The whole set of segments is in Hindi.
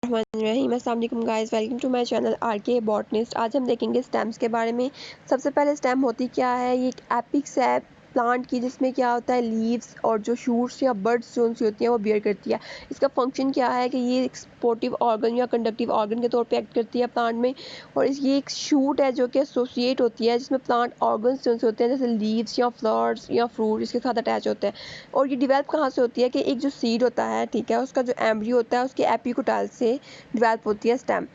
अस्सलाम वालेकुम guys, welcome to my channel RK botanist. आज हम देखेंगे स्टेम्स के बारे में। सबसे पहले स्टेम होती क्या है, ये एक एपिक्स है प्लांट की, जिसमें क्या होता है लीव्स और जो शूट्स या बर्ड्स जो सी होती हैं वो बियर करती है। इसका फंक्शन क्या है कि ये एक सपोर्टिव ऑर्गन या कंडक्टिव ऑर्गन के तौर पे एक्ट करती है प्लांट में। और ये एक शूट है जो कि एसोसिएट होती है, जिसमें प्लांट ऑर्गन्स जो होते हैं जैसे लीव्स या फ्लावर्स या फ्रूट इसके साथ अटैच होते हैं। और ये डिवेल्प कहाँ से होती है कि एक जो सीड होता है, ठीक है, उसका जो एम्ब्रियो होता है उसके एपिकोटाइल से डिवेल्प होती है स्टेम।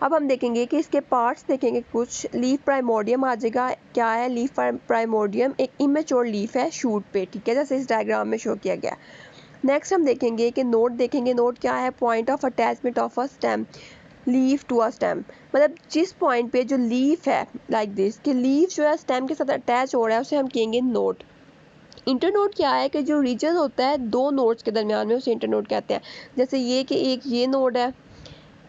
अब हम देखेंगे कि इसके पार्ट्स देखेंगे। कुछ लीफ प्राइमोर्डियम आ जाएगा। क्या है लीफ प्राइमोर्डियम? एक इमेच्योर लीफ है शूट पे, ठीक है, जैसे इस डायग्राम में शो किया गया। नेक्स्ट हम देखेंगे कि नोड देखेंगे। नोड क्या है? Point of attachment of a stem leaf to a stem. मतलब जिस पॉइंट पे जो लीफ है, लाइक दिस, कि लीफ जो है स्टेम के साथ अटैच हो रहा है, उसे हम कहेंगे नोड। इंटरनोड क्या है कि जो रीजन होता है दो नोड्स के दरमियान में, उसे इंटरनोड कहते हैं। जैसे ये कि एक ये नोड है,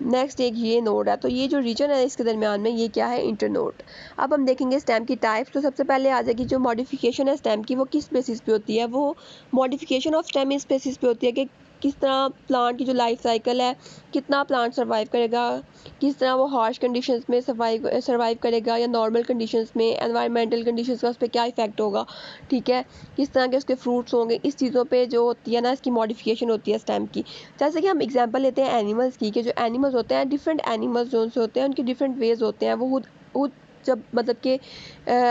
नेक्स्ट एक ये नोड है, तो ये जो रीजन है इसके दरमियान में, ये क्या है? इंटरनोड। अब हम देखेंगे स्टेम की टाइप्स। तो सबसे पहले आ जाएगी जो मॉडिफिकेशन है स्टेम की, वो किस बेसिस पे होती है? वो मॉडिफिकेशन ऑफ स्टेम इस बेसिस पे होती है कि किस तरह प्लांट की जो लाइफ साइकिल है, कितना प्लांट सर्वाइव करेगा, किस तरह वो हार्श कंडीशंस में सर्वाइव करेगा या नॉर्मल कंडीशंस में, एनवायरमेंटल कंडीशंस का उस पर क्या इफेक्ट होगा, ठीक है, किस तरह के उसके फ्रूट्स होंगे। इस चीज़ों पे जो होती है ना, इसकी मॉडिफिकेशन होती है स्टेम की। जैसे कि हम एग्जांपल लेते हैं एनिमल्स की, कि जो एनिमल्स होते हैं, डिफरेंट एनिमल्स जो से होते हैं उनके डिफरेंट वेज होते हैं। वो खुद जब मतलब कि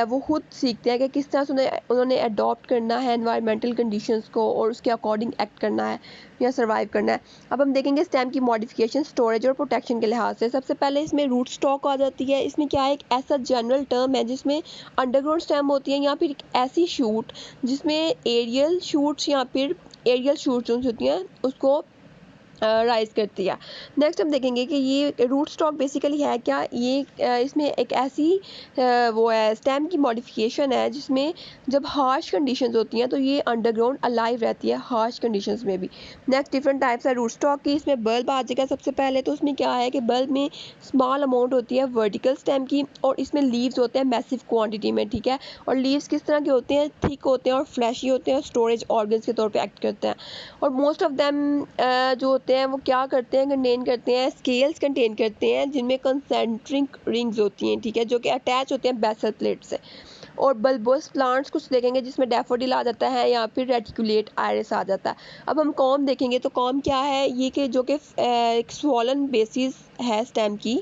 वो खुद सीखते हैं कि किस तरह से उन्होंने अडॉप्ट करना है एनवायरमेंटल कंडीशंस को और उसके अकॉर्डिंग एक्ट करना है या सर्वाइव करना है। अब हम देखेंगे स्टेम की मॉडिफिकेशन स्टोरेज और प्रोटेक्शन के लिहाज से। सबसे पहले इसमें रूट स्टॉक आ जाती है। इसमें क्या है, एक ऐसा जनरल टर्म है जिसमें अंडरग्राउंड स्टेम होती है या फिर एक ऐसी शूट जिसमें एरियल शूट्स या फिर एरियल शूट्स जो होती हैं उसको राइज करती है। नेक्स्ट हम देखेंगे कि ये रूट स्टॉक बेसिकली है क्या। ये इसमें एक ऐसी वो है स्टेम की मॉडिफिकेशन है जिसमें जब हार्श कंडीशंस होती हैं तो ये अंडरग्राउंड अलाइव रहती है हार्श कंडीशंस में भी। नेक्स्ट डिफरेंट टाइप्स है रूट स्टॉक की। इसमें बल्ब आ जाएगा सबसे पहले। तो उसमें क्या है कि बल्ब में स्मॉल अमाउंट होती है वर्टिकल स्टेम की, और इसमें लीव्स होते हैं मैसिव क्वांटिटी में, ठीक है। और लीव्स किस तरह के होते हैं? थिक होते हैं और फ्लैशी होते हैं और स्टोरेज ऑर्गन्स के तौर पे एक्ट करते हैं। और मोस्ट ऑफ देम जो होते हैं वो क्या करते हैं, कंटेन करते हैं, स्केल्स कंटेन करते हैं जिनमें कंसेंट्रिक रिंग्स होती हैं, ठीक है, जो कि अटैच होते हैं बेसल प्लेट से। और बल्बोस प्लांट्स कुछ देखेंगे जिसमें डैफोडिल आ जाता है या फिर रेटिकुलेट आयरिस आ जाता है। अब हम कॉम देखेंगे। तो कॉम क्या है? ये कि जो कि एक स्वॉलन बेसिस है स्टेम की,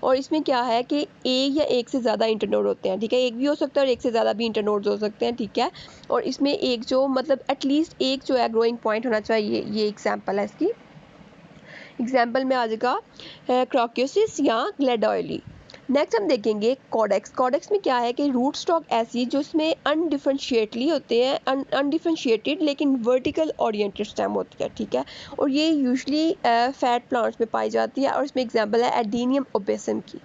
और इसमें क्या है कि एक या एक से ज़्यादा इंटरनोड होते हैं, ठीक है, एक भी हो सकता है और एक से ज़्यादा भी इंटरनोड्स हो सकते हैं, ठीक है। और इसमें एक जो मतलब एटलीस्ट एक जो है ग्रोइंग पॉइंट होना चाहिए। ये एग्जाम्पल है इसकी। एग्जाम्पल में आ जाएगा क्रोक्यूसिस या ग्लेडोइली। नेक्स्ट हम देखेंगे कॉडेक्स। कॉडेक्स में क्या है कि रूट स्टॉक ऐसी जो इसमें अनडिफरेंशिएटली होते हैं, अनडिफरेंशिएटेड लेकिन वर्टिकल ओरिएंटेड स्टेम होती है, ठीक है। और ये यूजुअली फैट प्लांट्स में पाई जाती है, और इसमें एग्जांपल है एडीनियम ओबेसम की।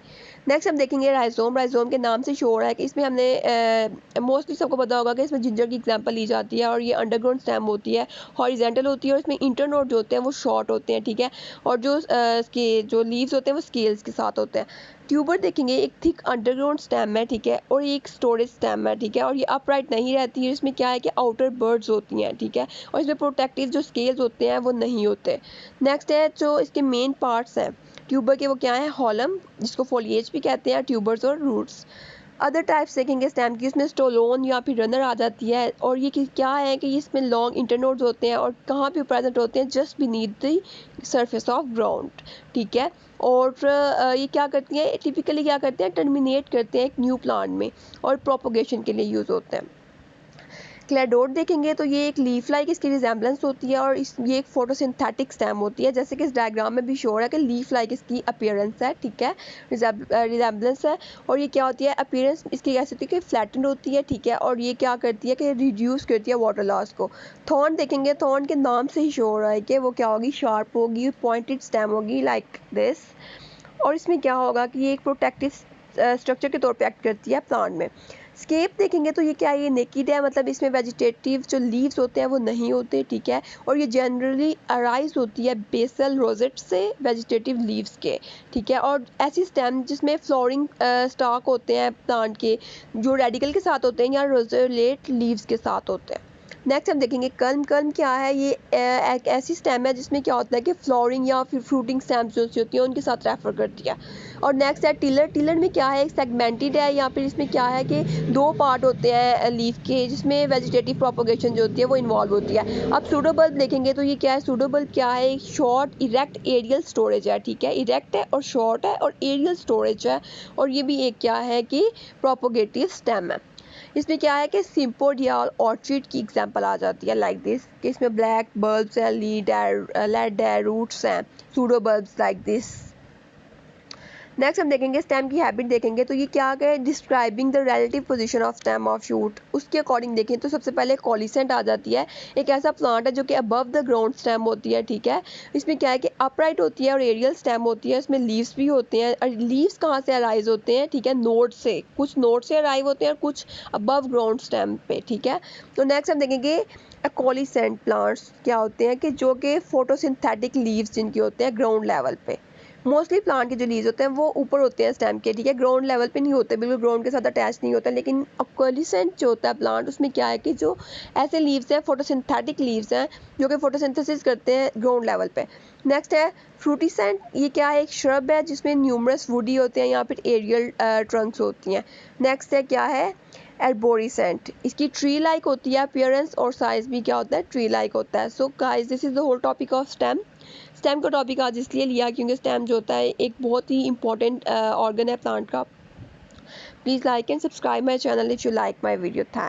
नेक्स्ट हम देखेंगे राइजोम। राइजोम के नाम से शो हो रहा है कि इसमें हमने मोस्टली सबको पता होगा कि इसमें जिंजर की एग्जांपल ली जाती है, और ये अंडरग्राउंड स्टेम होती है, हॉरिजेंटल होती है, और इसमें इंटरनोड जो होते हैं वो शॉर्ट होते हैं, ठीक है। और जो इसके जो लीव्स होते हैं वो स्केल्स के साथ होते हैं। ट्यूबर देखेंगे, एक थिक अंडरग्राउंड स्टेम है, ठीक है, और एक स्टोरेज स्टेम है, ठीक है। और ये अपराइट नहीं रहती है। इसमें क्या है कि आउटर बर्ड्स होती हैं, ठीक है, और इसमें प्रोटेक्टिव जो स्केल्स होते हैं वो नहीं होते। नेक्स्ट है जो इसके मेन पार्ट्स हैं ट्यूबर के, वो क्या है? हॉलम, जिसको फोलिएज भी कहते हैं, ट्यूबर्स और रूट्स। अदर टाइप्स देखेंगे स्टेम की, उसमें स्टोलोन या फिर रनर आ जाती है। और ये क्या है कि इसमें लॉन्ग इंटरनोड्स होते हैं, और कहाँ पे प्रेजेंट होते हैं? Just beneath the surface of ground, ठीक है। और ये क्या करती हैं? टिपिकली क्या करते हैं? टर्मिनेट करते हैं एक न्यू प्लांट में, और प्रोपोगेशन के लिए यूज़ होते हैं। क्लेडोड देखेंगे तो ये एक लीफ लाइक इसकी रिजेम्बलेंस होती है, और ये एक फोटोसिंथेटिक स्टेम होती है, जैसे कि इस डायग्राम में भी शो है कि लीफ लाइक इसकी अपीयरेंस है, ठीक है, रिजेम्बलेंस है। और ये क्या होती है? अपीयरेंस इसकी कैसी होती है कि फ्लैटेंड होती है, ठीक है। और ये क्या करती है कि रिड्यूस करती है वाटर लॉस को। थॉर्न देखेंगे, थॉर्न के नाम से ही शो हो रहा है कि वो क्या होगी? शार्प होगी, पॉइंटेड स्टेम होगी, लाइक दिस। और इसमें क्या होगा कि ये एक प्रोटेक्टिव स्ट्रक्चर के तौर पे एक्ट करती है प्लांट में। स्केप देखेंगे तो ये क्या है? ये नेकिड है, मतलब इसमें वेजिटेटिव जो लीव्स होते हैं वो नहीं होते, ठीक है। और ये जनरली अराइज होती है बेसल रोजेट से, वेजिटेटिव लीव्स के, ठीक है। और ऐसी स्टेम जिसमें फ्लोरिंग स्टॉक होते हैं प्लांट के, जो रेडिकल के साथ होते हैं या रोजेलेट लीव्स के साथ होते हैं। नेक्स्ट हम देखेंगे कल्म। कल्म क्या है, ये एक ऐसी स्टेम है जिसमें क्या होता है कि फ्लावरिंग या फिर फ्रूटिंग स्टेम्स जो होती हैं उनके साथ रेफर करती है। और नेक्स्ट है टिलर। टिलर में क्या है, एक सेगमेंटेड है या फिर इसमें क्या है कि दो पार्ट होते हैं लीफ के, जिसमें वेजिटेटिव प्रोपोगेशन जो होती है वो इन्वॉल्व होती है। अब सूडोबल्ब देखेंगे तो ये क्या है, सूडोबल्ब क्या है, एक शॉर्ट इरेक्ट एरियल स्टोरेज है, ठीक है, इरेक्ट है और शॉर्ट है और एरियल स्टोरेज है। और ये भी एक क्या है कि प्रोपोगेटिव स्टेम है। इसमें क्या है कि सिम्पोडिया और ऑर्चिड की एग्जांपल आ जाती है लाइक दिस, कि इसमें ब्लैक बल्ब्स हैं, लेड है, रूट्स हैं, pseudo bulbs like this. Next हम देखेंगे स्टेम की हैबिट देखेंगे तो ये क्या है, describing the relative position of stem of shoot. उसके अकॉर्डिंग देखें तो सबसे पहले कॉलिसेंट आ जाती है, एक ऐसा प्लांट है जो कि अबव द ग्राउंड स्टेम होती है, ठीक है। इसमें क्या है कि अपराइट होती है और एरियल स्टेम होती है, इसमें लीव्स भी होते हैं। और लीव्स कहाँ से अराइज होते हैं, ठीक है, नोड से, कुछ नोड से अराइव होते हैं और कुछ अबव ग्राउंड स्टेम पे, ठीक है। तो नेक्स्ट हम देखेंगे कॉलिसेंट प्लांट्स क्या होते हैं कि जो कि फोटोसिंथेटिक लीव्स जिनके होते हैं ग्राउंड लेवल पे। मोस्टली प्लांट के जो लीव्स होते हैं वो ऊपर होते हैं स्टेम के, ठीक है, ग्राउंड लेवल पे नहीं होते, बिल्कुल ग्राउंड के साथ अटैच नहीं होता। लेकिन अक्वालिसेंट जो होता है प्लांट, उसमें क्या है कि जो ऐसे लीव्स हैं, फोटोसिंथेटिक लीव्स हैं जो कि फोटोसिंथेसिस करते हैं ग्राउंड लेवल पे। नेक्स्ट है फ्रूटिसेंट। ये क्या है, एक श्रब है जिसमें न्यूमरस वुडी होते हैं या फिर एरियल ट्रंक्स होती हैं। नेक्स्ट है क्या है, एर्बोरिसेंट। इसकी ट्री लाइक होती है अपीयरेंस और साइज भी क्या होता है, ट्री लाइक होता है। So guys this is the whole topic of stem. Stem का टॉपिक आज इसलिए लिया क्योंकि स्टेम जो होता है एक बहुत ही इंपॉर्टेंट ऑर्गन है प्लांट का। Please like and subscribe my channel if you like my video. Thanks.